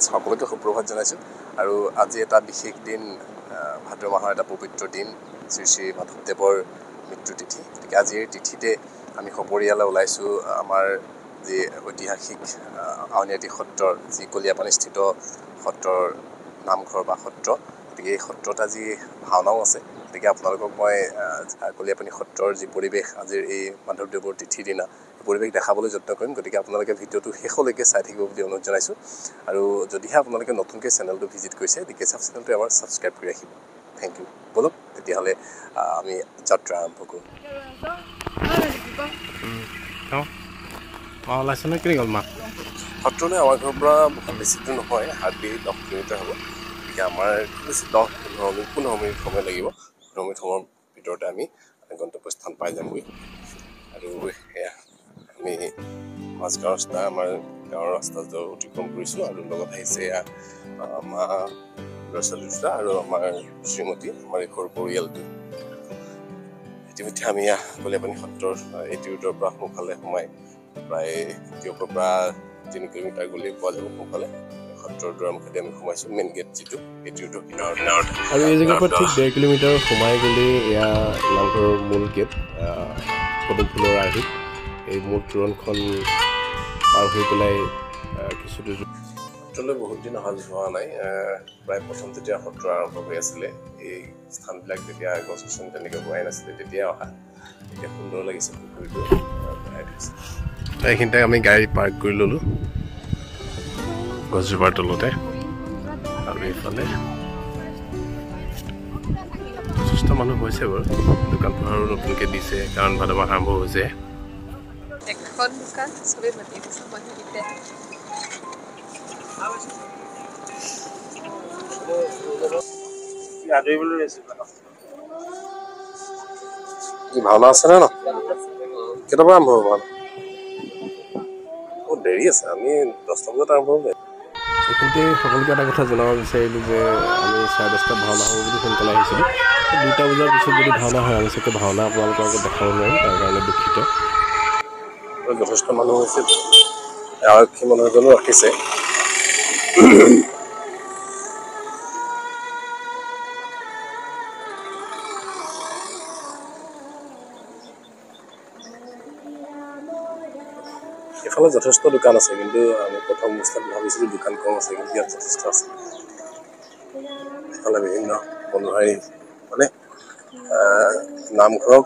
সকলোকে সুপ্ৰভাত জনাইছোঁ আৰু আজি এটা বিশেষ দিন ভাদ মাহৰ এটা পবিত্ৰ দিন শ্ৰী শ্ৰী মাধৱদেৱৰ মৃত্যু তিথি গতিকে আজিৰ তিথিতে আমি সপৰিয়ালে ওলাইছোঁ আমাৰ যি ঐতিহাসিক আউনীআটী সত্ৰৰ যি কলীয়াপানীস্থিত সত্ৰৰ নামঘৰ বা সত্ৰ গতিকে এই সত্ৰত আজি ভাওনাও আছে গতিকে আপোনালোকক মই কলীয়াপানী সত্ৰৰ যি পৰিৱেশ আজিৰ এই মাধৱদেৱৰ তিথিৰ দিনা পৰিৱেশ দেখাবলৈ যত্ন কৰিম গতিকে আপোনালোকে ভিডিঅ'টো শেষলৈকে চাই থাকিব বুলি অনুৰোধ জনাইছোঁ আৰু যদিহে আপোনালোকে নতুনকৈ চেনেলটো ভিজিট কৰিছে ডি কে চাব চেনেলটো এবাৰ ছাবস্ক্ৰাইব কৰি ৰাখিব থেংক ইউ বলক তেতিয়াহ'লে আমি যাত্ৰা আৰম্ভ কৰোঁ ওলাইছে নে কি গ'ল মা সত্ৰলৈ আমাৰ ঘৰৰ পৰা বেছি দূৰ নহয় হাৰ্ডলি 10 কিলোমিটাৰ হ'ব গতিকে আমাৰ বেছি 10-15 মিনিট সময় লাগিব 15 মিনিট সময়ৰ ভিতৰতে আমি গন্তব্যস্থান পাই যামগৈ আৰু সেয়া আমি মাজগাঁও ৰাস্তা আমাৰ গাঁৱৰ ৰাস্তাটো অতিক্ৰম কৰিছোঁ আৰু লগত আহিছে মা ল'ৰা ছোৱালী দুটা আৰু আমাৰ শ্ৰীমতী আমাৰ এই সৰু পৰিয়ালটো ইতিমধ্যে আমি কলীয়াপানী সত্ৰৰ এটি ৰোডৰ পৰা সোঁফালে সোমাই প্ৰায় টিয়কৰ পৰা 3 কিলোমিটাৰ গ'লেই পোৱা যাব সোঁফালে সত্ৰৰ দুৱাৰমুখেদি আমি সোমাইছোঁ মেইন গেট যিটো এটি ৰোডৰ কিনাৰত আৰু এই জেগাৰ পৰা ঠিক 1.5 কিলোমিটাৰ সোমাই গ'লে এয়া নামঘৰৰ মূল গেট পদুম ফুলৰ আৰ্হিত এই মূল তোৰণখন পাৰ হৈ পেলাই কিছু দূৰ সত্ৰলৈ বহুত দিন অহা যোৱা নাই প্ৰায় প্ৰথম যেতিয়া সত্ৰ আৰম্ভ হৈ আছিলে এই স্থানবিলাক যেতিয়া গছ গছনি তেনেকৈ হোৱাই নাছিলে তেতিয়া অহা এতিয়া সুন্দৰ লাগিছে পুখুৰীটো বনাই থৈছে এইখিনিতে আমি গাড়ী পাৰ্ক কৰি ল'লোঁ গছজোপাৰ তলতে আৰু এইফালে যথেষ্ট মানুহ হৈছে বাৰু দোকান পোহাৰো নতুনকৈ দিছে কাৰণ ভাদ মাহ আৰম্ভ হৈছে এখন দোকান চবেই মাতি দিছে মানুহকেইটা ভাওনা আছে নে ন কেইটাৰ পৰা আৰম্ভ হ'ব ভাওনা বহুত দেৰি আছে আমি 10টা বজাত আৰম্ভ হ'ব এইখিনিতে সকলোকে এটা কথা জনাব বিচাৰিলোঁ যে আমি 10:30 ভাওনা হ'ব বুলি সোনকালে আহিছিলোঁ 2টা বজাৰ পিছত যদি ভাওনা হয় আমি চাগে ভাওনা আপোনালোকক দেখাব নোৱাৰিম তাৰ কাৰণে দুখিত যথেষ্ট মানুহ হৈছে আৰক্ষী মানুহ এজনো ৰাখিছে এফালে যথেষ্ট দোকান আছে কিন্তু আমি প্ৰথম অৱস্থাত ভাবিছিলোঁ দোকান কম আছে কিন্তু ইয়াত যথেষ্ট আছে এফালে বিভিন্ন বনোহাৰী মানে নামঘৰক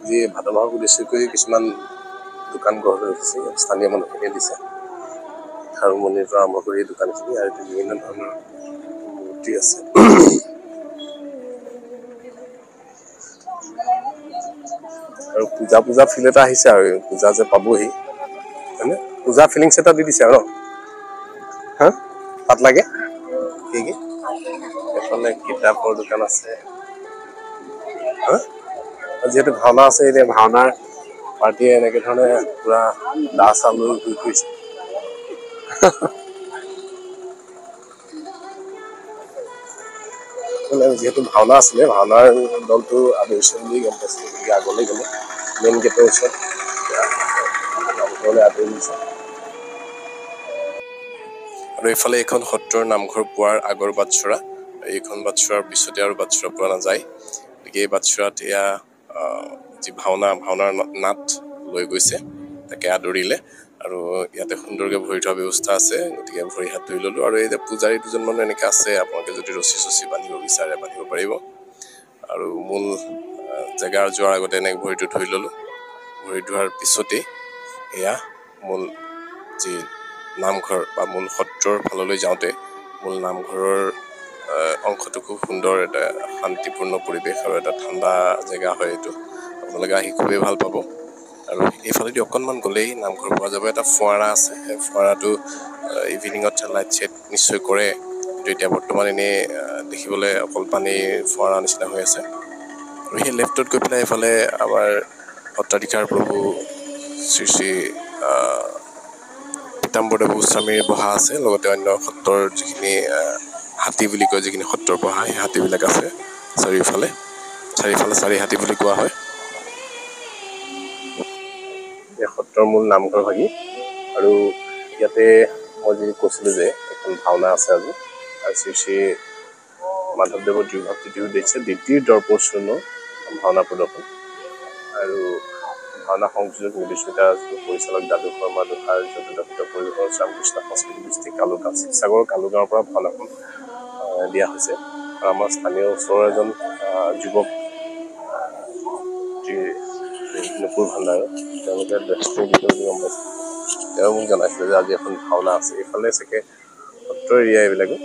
যি ভাদ মাহক উদ্দেশ্য কৰি কিছুমান দোকান গঢ় লৈ উঠিছে স্থানীয় মানুহখিনিয়ে দিছে খাৰুমণিৰ পৰা আৰম্ভ কৰি দোকানখিনি আৰু বিভিন্ন ধৰণৰ মূৰ্তি আছে আৰু পূজা ফিল এটা আহিছে আৰু পূজা যে পাবহি হয়নে পূজা ফিলিংছ এটা দি দিছে আৰু হা তাত লাগে কি এফালে কিতাপৰ দোকান আছে যিহেতু ভাওনা আছে এতিয়া ভাওনাৰ পাৰ্টিয়ে এনেকে ধৰণে পুৰা দা চাল লৈ ঘূৰি ফুৰিছে যিহেতু ভাওনা আছিলে ভাওনাৰ দলটো আদৰিছে বুলি গম পাইছোঁ গতিকে আগলৈ গ'লে মেইন গেটৰ ওচৰত আদৰি দিছে আৰু এইফালে এইখন সত্ৰৰ নামঘৰ পোৱাৰ আগৰ বাটচৰা এইখন বাটচৰাৰ পিছতে আৰু বাটচৰা পোৱা নাযায় গতিকে এই বাটচৰাত এয়া যি ভাওনাৰ নাট লৈ গৈছে তাকে আদৰিলে আৰু ইয়াতে সুন্দৰকৈ ভৰি থোৱা ব্যৱস্থা আছে গতিকে ভৰি হাত ধুই ল'লোঁ আৰু এই যে পূজাৰী দুজন মানুহ এনেকৈ আছে আপোনালোকে যদি ৰছী চচি বান্ধিব বিচাৰে বান্ধিব পাৰিব আৰু মূল জেগাৰ যোৱাৰ আগতে এনেকৈ ভৰিটো ধুই ল'লোঁ ভৰি ধোৱাৰ পিছতেই এয়া মূল যি নামঘৰ বা মূল সত্ৰৰ ফাললৈ যাওঁতে মূল নামঘৰৰ অংশটো খুব সুন্দৰ এটা শান্তিপূৰ্ণ পৰিৱেশ আৰু এটা ঠাণ্ডা জেগা হয় এইটো আপোনালোকে আহি খুবেই ভাল পাব আৰু এইফালেদি অকণমান গ'লেই নামঘৰ পোৱা যাব এটা ফোৱাৰা আছে সেই ফোৱাৰাটো ইভিনিঙত লাইট চাইট নিশ্চয় কৰে কিন্তু এতিয়া বৰ্তমান এনেই দেখিবলৈ অকল পানীৰ ফোৱাৰা নিচিনা হৈ আছে আৰু সেই লেফ্টত গৈ পেলাই এইফালে আমাৰ সত্ৰাধিকাৰ প্ৰভু শ্ৰী শ্ৰী পীতাম্বৰদেৱ গোস্বামীৰ বহা আছে লগতে অন্য সত্ৰৰ যিখিনি হাতী বুলি কয় যিখিনি সত্ৰৰ বহা সেই হাতীবিলাক আছে চাৰিওফালে চাৰি হাতী বুলি কোৱা হয় সত্ৰৰ মূল নামঘৰ ভাগি আৰু ইয়াতে মই যি কৈছিলোঁ যে এখন ভাওনা আছে আজি আৰু শ্ৰী শ্ৰী মাধৱদেৱৰ দ্বিভাৱ তিথিও দিছে দ্বিতীয় দৰ্পূৰ্ণ ভাওনা প্ৰদৰ্শন আৰু ভাওনা সংযোজক নিৰ্দেশিকা পৰিচালক দাদু শৰ্মা দোহাৰ যথেষ্ট পৰিৱেশৰ শ্যামকৃষ্ণ সংস্কৃতি ডিষ্ট্ৰিক্ট কালুগাঁও শিৱসাগৰ কালুগাঁৱৰ পৰা ভাওনাখন দিয়া হৈছে আৰু আমাৰ স্থানীয় ওচৰৰ এজন যুৱক নুপুৰ ভাণ্ডাৰ তেওঁলোকে গম পাইছে তেওঁ মোক জনাইছিলে যে আজি এখন ভাওনা আছে এইফালে চাগে সত্ৰ এৰিয়া এইবিলাকে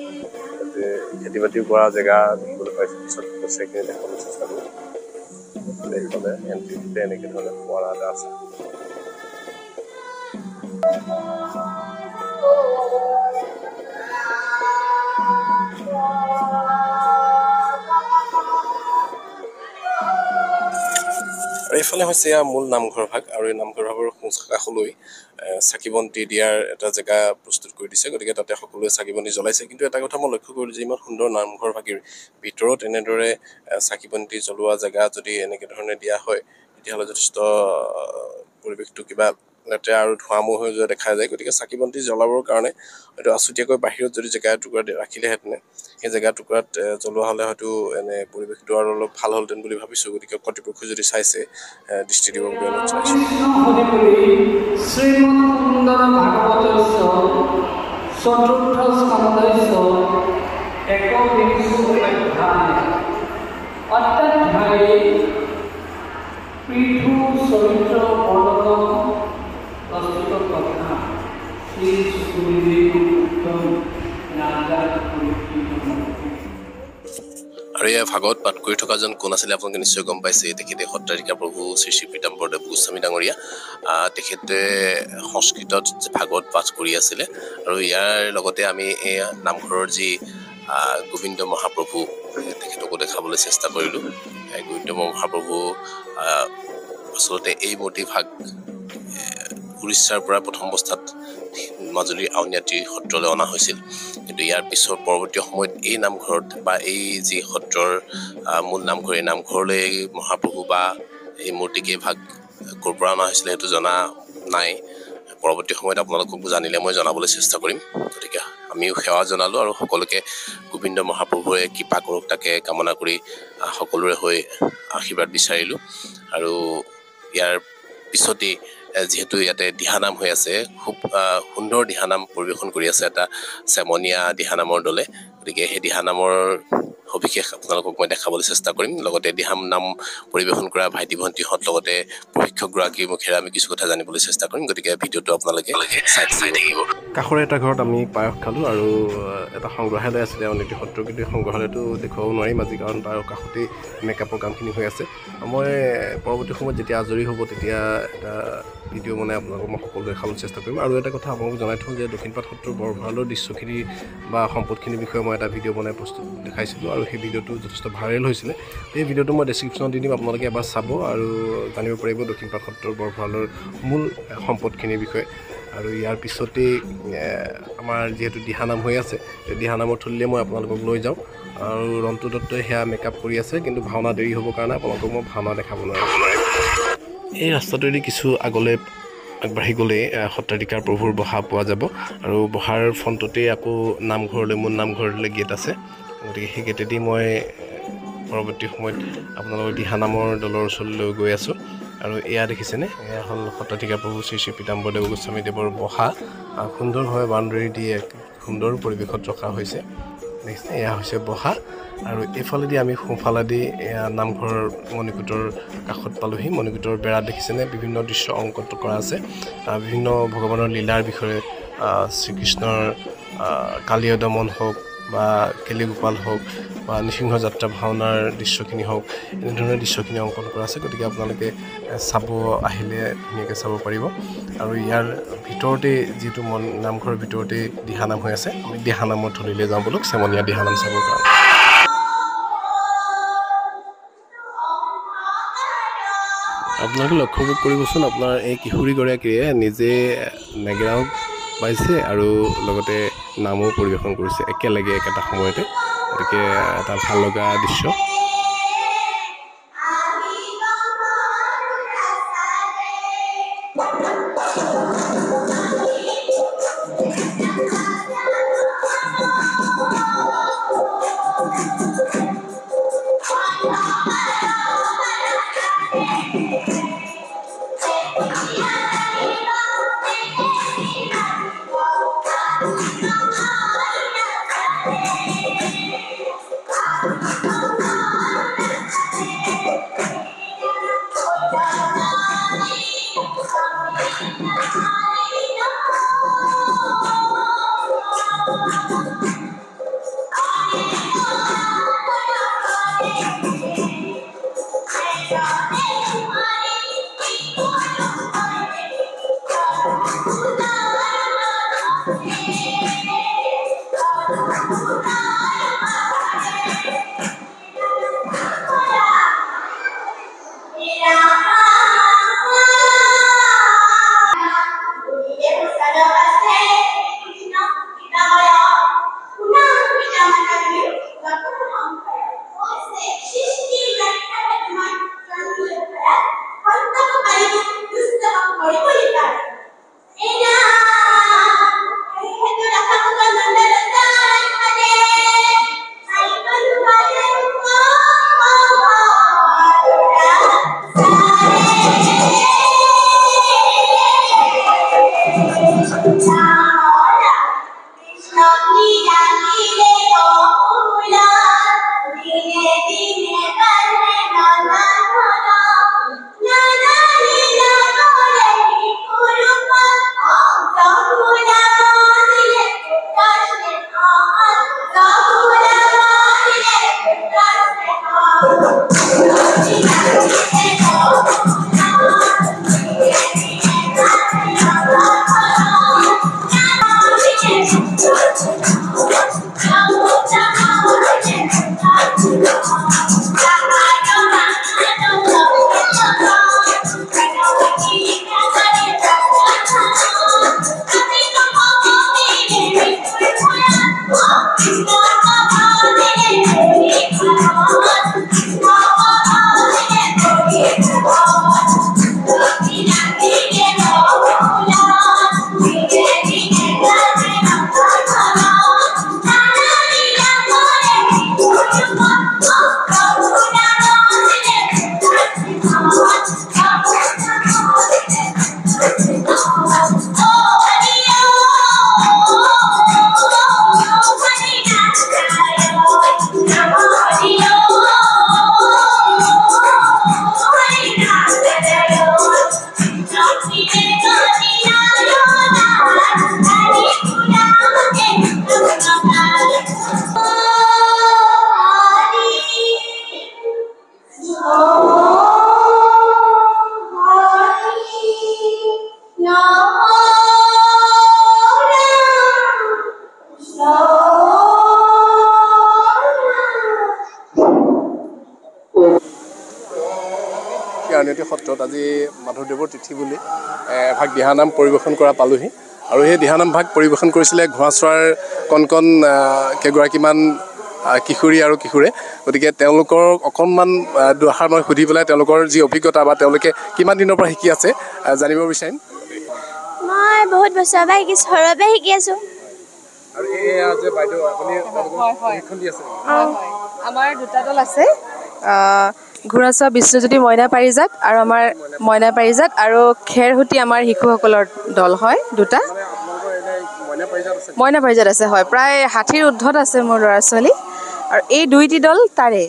খেতি বাতি কৰা জেগা দেখিবলৈ পাইছোঁ পিছত সেইখিনি দেখাবলৈ চেষ্টা কৰোঁ এইফালে এণ্ট্ৰিতে এনেকৈ ধৰণে পোৱা এটা আছে আৰু এইফালে হৈছে ইয়াৰ মূল নামঘৰ ভাগ আৰু এই নামঘৰ ভাগৰ কাষলৈ চাকি বন্তি দিয়াৰ এটা জেগা প্ৰস্তুত কৰি দিছে গতিকে তাতে সকলোৱে চাকি বন্তি জ্বলাইছে কিন্তু এটা কথা মই লক্ষ্য কৰিলোঁ যে ইমান সুন্দৰ নামঘৰ ভাগিৰ ভিতৰত এনেদৰে চাকি বন্তি জ্বলোৱা জেগা যদি এনেকৈ ধৰণে দিয়া হয় তেতিয়াহ'লে যথেষ্ট পৰিৱেশটো কিবা লেতেৰা আৰু ধোঁৱাময় হৈ যোৱা দেখা যায় গতিকে চাকি বন্তি জ্বলাবৰ কাৰণে হয়তো আছুতীয়াকৈ বাহিৰত যদি জেগা টুকুৰা ৰাখিলেহেঁতেনে সেই জেগা টুকুৰাত জ্বলোৱা হ'লে হয়তো এনে পৰিৱেশটো আৰু অলপ ভাল হ'লহেঁতেন বুলি ভাবিছোঁ গতিকে কৰ্তৃপক্ষই যদি চাইছে দৃষ্টি দিব বুলি অনুৰোধ জনাইছোঁ আৰু ইয়াৰ ভাগত পাঠ কৰি থকাজন কোন আছিলে আপোনালোকে নিশ্চয় গম পাইছে তেখেতে সত্ৰাধিকাৰ প্ৰভু শ্ৰী শ্ৰী পীতাম্বৰদেৱ গোস্বামী ডাঙৰীয়া তেখেতে সংস্কৃতত ভাগৱত পাঠ কৰি আছিলে আৰু ইয়াৰ লগতে আমি এই নামঘৰৰ যি গোবিন্দ মহাপ্ৰভু তেখেতকো দেখাবলৈ চেষ্টা কৰিলোঁ গোবিন্দ মহাপ্ৰভু আচলতে এই মূৰ্তি ভাগ উৰিষ্যাৰ পৰা প্ৰথম অৱস্থাত মাজুলীৰ আউনীআটী সত্ৰলৈ অনা হৈছিল কিন্তু ইয়াৰ পিছৰ পৰৱৰ্তী সময়ত এই নামঘৰত বা এই যি সত্ৰৰ মূল নামঘৰ এই নামঘৰলৈ মহাপ্ৰভু বা এই মূৰ্তিকেই ভাগ ক'ৰ পৰা অনা হৈছিলে সেইটো জনা নাই পৰৱৰ্তী সময়ত আপোনালোকক জানিলে মই জনাবলৈ চেষ্টা কৰিম গতিকে আমিও সেৱা জনালোঁ আৰু সকলোকে গোবিন্দ মহাপ্ৰভুৱে কৃপা কৰক তাকে কামনা কৰি সকলোৰে হৈ আশীৰ্বাদ বিচাৰিলোঁ আৰু ইয়াৰ পিছতেই যিহেতু ইয়াতে দিহানাম হৈ আছে খুব সুন্দৰ দিহানাম পৰিৱেশন কৰি আছে এটা চেমনীয়া দিহানামৰ দলে গতিকে সেই দিহানামৰ সবিশেষ আপোনালোকক মই দেখাবলৈ চেষ্টা কৰিম লগতে দিহানাম পৰিৱেশন কৰা ভাইটি ভণ্টিহঁত লগতে প্ৰশিক্ষকগৰাকীৰ মুখেৰে আমি কিছু কথা জানিবলৈ চেষ্টা কৰিম গতিকে ভিডিঅ'টো আপোনালোকে চাই থাকিব কাষৰে এটা ঘৰত আমি পায়স খালোঁ আৰু এটা সংগ্ৰহালয় আছিলে অনীতি সত্ৰ কিন্তু সংগ্ৰহালয়টো দেখুৱাব নোৱাৰিম আজি কাৰণ তাৰ কাষতেই মেকআপৰ কামখিনি হৈ আছে মই পৰৱৰ্তী সময়ত যেতিয়া আজৰি হ'ব তেতিয়া এটা ভিডিঅ' বনাই আপোনালোকক মই সকলো দেখাবলৈ চেষ্টা কৰিম আৰু এটা কথা আপোনালোকক জনাই থওঁ যে দক্ষিণপাট সত্ৰৰ বৰ ভালৰ দৃশ্যখিনি বা সম্পদখিনিৰ বিষয়ে মই এটা ভিডিঅ' বনাই দেখাইছিলোঁ আৰু সেই ভিডিঅ'টো যথেষ্ট ভাইৰেল হৈছিলে এই ভিডিঅ'টো মই ডেছক্ৰিপশ্যনত দি দিম আপোনালোকে এবাৰ চাব আৰু জানিব পাৰিব দক্ষিণপাট সত্ৰৰ বৰ ভালৰ মূল সম্পদখিনিৰ বিষয়ে আৰু ইয়াৰ পিছতেই আমাৰ যিহেতু দিহানাম হৈ আছে এই দিহানামৰ থলীলৈ মই আপোনালোকক লৈ যাওঁ আৰু ৰন্তু দত্তই সেয়া মেকআপ কৰি আছে কিন্তু ভাওনা দেৰি হ'বৰ কাৰণে আপোনালোকক মই ভাওনা দেখাব নোৱাৰিম এই ৰাস্তাটোৱেদি কিছু আগলৈ আগবাঢ়ি গ'লেই সত্ৰাধিকাৰ প্ৰভুৰ বহা পোৱা যাব আৰু বহাৰ ফ্ৰণ্টতেই আকৌ নামঘৰলৈ মূল নামঘৰলৈ গেট আছে গতিকে সেই গেটেদি মই পৰৱৰ্তী সময়ত আপোনালোকৰ দিহানামৰ দলৰ ওচৰলৈ গৈ আছোঁ আৰু এয়া দেখিছেনে এয়া হ'ল সত্ৰাধিকাৰ প্ৰভু শ্ৰী শ্ৰী পীতাম্বৰদেৱ গোস্বামীদেৱৰ বহা সুন্দৰভাৱে বাউণ্ডেৰী দি এক সুন্দৰ পৰিৱেশত ৰখা হৈছে দেখিছে এয়া হৈছে বহা আৰু এইফালেদি আমি সোঁফালেদি এয়া নামঘৰৰ মণিকূটৰ কাষত পালোঁহি মণিকূটৰ বেৰা দেখিছেনে বিভিন্ন দৃশ্য অংকন কৰা আছে বিভিন্ন ভগৱানৰ লীলাৰ বিষয়ে শ্ৰীকৃষ্ণৰ কালীয় দমন হওক বা কেলিগোপাল হওক বা নৃসিংহ যাত্ৰা ভাওনাৰ দৃশ্যখিনি হওক এনেধৰণৰ দৃশ্যখিনি অংকন কৰা আছে গতিকে আপোনালোকে চাব আহিলে ধুনীয়াকৈ চাব পাৰিব আৰু ইয়াৰ ভিতৰতে যিহেতু নামঘৰৰ ভিতৰতে দিহানাম হৈ আছে আমি দিহানামৰ থলীলৈ যাওঁ বলক চেমনীয়া দিহানাম চাবৰ কাৰণে আপোনালোকে লক্ষ্য কৰিবচোন আপোনাৰ এই কিশোৰীগৰাকীয়ে নিজে নেগেৰাও পাইছে আৰু লগতে নামো পৰিৱেশন কৰিছে একেলগে একেটা সময়তে গতিকে এটা ভাল লগা দৃশ্য আউনীআটী সত্ৰত আজি মাধৱদেৱৰ তিথি বুলি এভাগ দিহানাম পৰিৱেশন কৰা পালোহি আৰু সেই দিহানাম ভাগ পৰিৱেশন কৰিছিলে ঘোঁৰাচৰাৰ কণ কেইগৰাকীমান কিশোৰী আৰু কিশোৰে। গতিকে তেওঁলোকৰ অকণমান দুআষাৰ মই সুধি পেলাই তেওঁলোকৰ যি অভিজ্ঞতা বা তেওঁলোকে কিমান দিনৰ পৰা শিকি আছে জানিব বিচাৰিম। মই বহুত বছৰৰ পৰা শিকিছোঁ, সৰুৰে পৰা শিকি আছোঁ। আৰু এয়া যে বাইদেউ আপুনি প্ৰশিক্ষণ দি আছে? আমাৰ দুটা দল আছে, ঘোঁৰাচৰা বিষ্ণুজ্যোতি মইনা পাৰিজাত আৰু আমাৰ মইনা পাৰিজাত আৰু খেৰহুটি আমাৰ শিশুসকলৰ দল হয় দুটা। মইনা পাৰিজাত আছে হয়, প্ৰায় 60ৰ ঊৰ্ধত আছে মোৰ ল'ৰা ছোৱালী আৰু এই দুইটি দল তাৰে।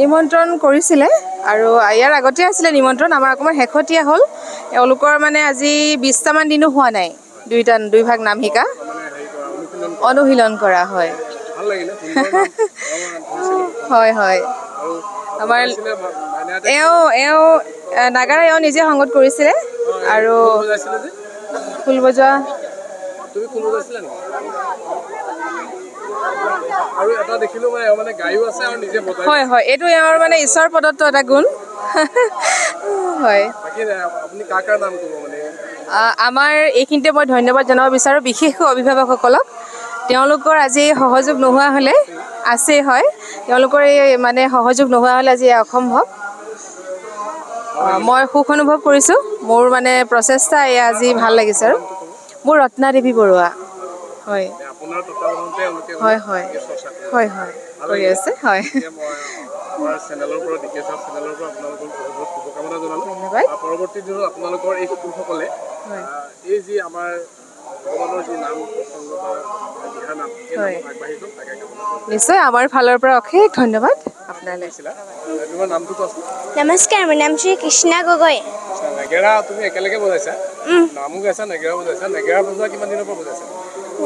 নিমন্ত্ৰণ কৰিছিলে আৰু ইয়াৰ আগতে আছিলে নিমন্ত্ৰণ, আমাৰ অকণমান শেহতীয়া হ'ল। এওঁলোকৰ মানে আজি 20টামান দিনো হোৱা নাই, দুই ভাগ নাম শিকা অনুশীলন কৰা হয়। হয় হয়, আমাৰ এওঁ নাগাৰা এওঁ নিজে সংগত কৰিছিলে আৰু খোল বজোৱা হয় হয়, এইটো এওঁৰ মানে ঈশ্বৰ প্ৰদত্ত এটা গুণ। হয়, আমাৰ এইখিনিতে মই ধন্যবাদ জনাব বিচাৰোঁ বিশেষকৈ অভিভাৱকসকলক। তেওঁলোকৰ আজি সহযোগ নোহোৱা হ'লে আছেই হয়, তেওঁলোকৰ এই মানে সহযোগ নোহোৱা হ'লে আজি অসম্ভৱ। মই সুখ অনুভৱ কৰিছোঁ, মোৰ মানে প্ৰচেষ্টা এয়া আজি ভাল লাগিছে। আৰু মোৰ ৰত্না দেৱী বৰুৱা। হয় হয় হয় হয় হয়, কৰি আছে হয়। ধন্যবাদ। পৰৱৰ্তী দিনত আপোনালোকৰ এই শিশুসকলে এই যি আমাৰ ভগৱানৰ যি নাম প্ৰসংগ বা দিহানাম আগবাঢ়ি যাওক তাকে নিশ্চয়, আমাৰ ফালৰ পৰা অশেষ ধন্যবাদ আপোনালৈ। তোমাৰ নামটো কোৱাচোন? নমস্কাৰ, মোৰ নাম শ্ৰী কৃষ্ণা গগৈ। নেগেৰা তুমি একেলগে বজাইছা নামো গাইছা নেগেৰা বজাইছা নেগেৰা বজোৱা কিমান দিনৰ পৰা বজাইছা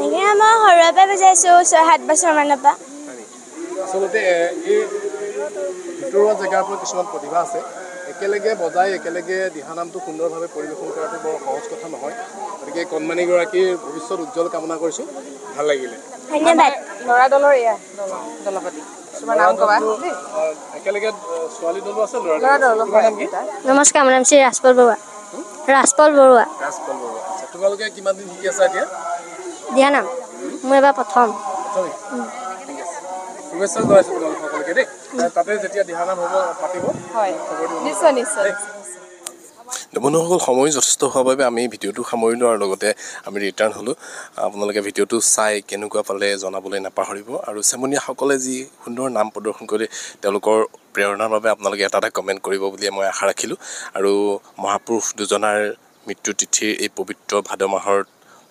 নেগেৰা মই সৰুৰে পৰা বজাইছোঁ 6-7 বছৰমানৰ পৰা আচলতে এই ভিতৰুৱা জেগাৰ পৰা কিছুমান প্ৰতিভা আছে একেলগে বজাই একেলগে দিহানামটো সুন্দৰভাৱে পৰিৱেশন কৰাটো বৰ সহজ কথা নহয় গতিকে কণমানিগৰাকীৰ ভৱিষ্যত উজ্জ্বল কামনা কৰিছোঁ ভাল লাগিলে ধন্যবাদ ল'ৰা দলৰ এয়া দলপতি তোমাৰ নাম ক'বা দেই একেলগে ছোৱালী দলো আছে ল'ৰা ল'ৰা দল তোমাৰ নাম কি নমস্কাৰ মোৰ নাম শ্ৰী ৰাজপল বৰুৱা ৰাজপাল বৰুৱা আচ্ছা তোমালোকে কিমান দিন শিকি আছা এতিয়া দিহানাম মোৰ এবাৰ প্ৰথম শুভেচ্ছা জনাইছোঁ তোমালোক সকলোকে দেই তাতে যেতিয়া দিহানাম হ'ব পাতিব হয় নিশ্চয় নিশ্চয় বন্ধুসকল সময় যথেষ্ট হোৱাৰ বাবে আমি ভিডিঅ'টো সামৰিলোঁ আৰু লগতে আমি ৰিটাৰ্ণ হ'লোঁ আপোনালোকে ভিডিঅ'টো চাই কেনেকুৱা পালে জনাবলৈ নাপাহৰিব আৰু চেমনীয়াসকলে যি সুন্দৰ নাম প্ৰদৰ্শন কৰি তেওঁলোকৰ প্ৰেৰণাৰ বাবে আপোনালোকে এটা কমেণ্ট কৰিব বুলি মই আশা ৰাখিলোঁ আৰু মহাপুৰুষ দুজনাৰ মৃত্যু তিথিৰ এই পবিত্ৰ ভাদ মাহৰ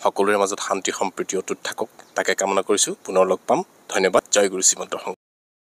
সকলোৰে মাজত শান্তি সম্প্ৰীতি অটুট থাকক তাকে কামনা কৰিছোঁ পুনৰ লগ পাম ধন্যবাদ জয় গুৰু শ্ৰীমন্ত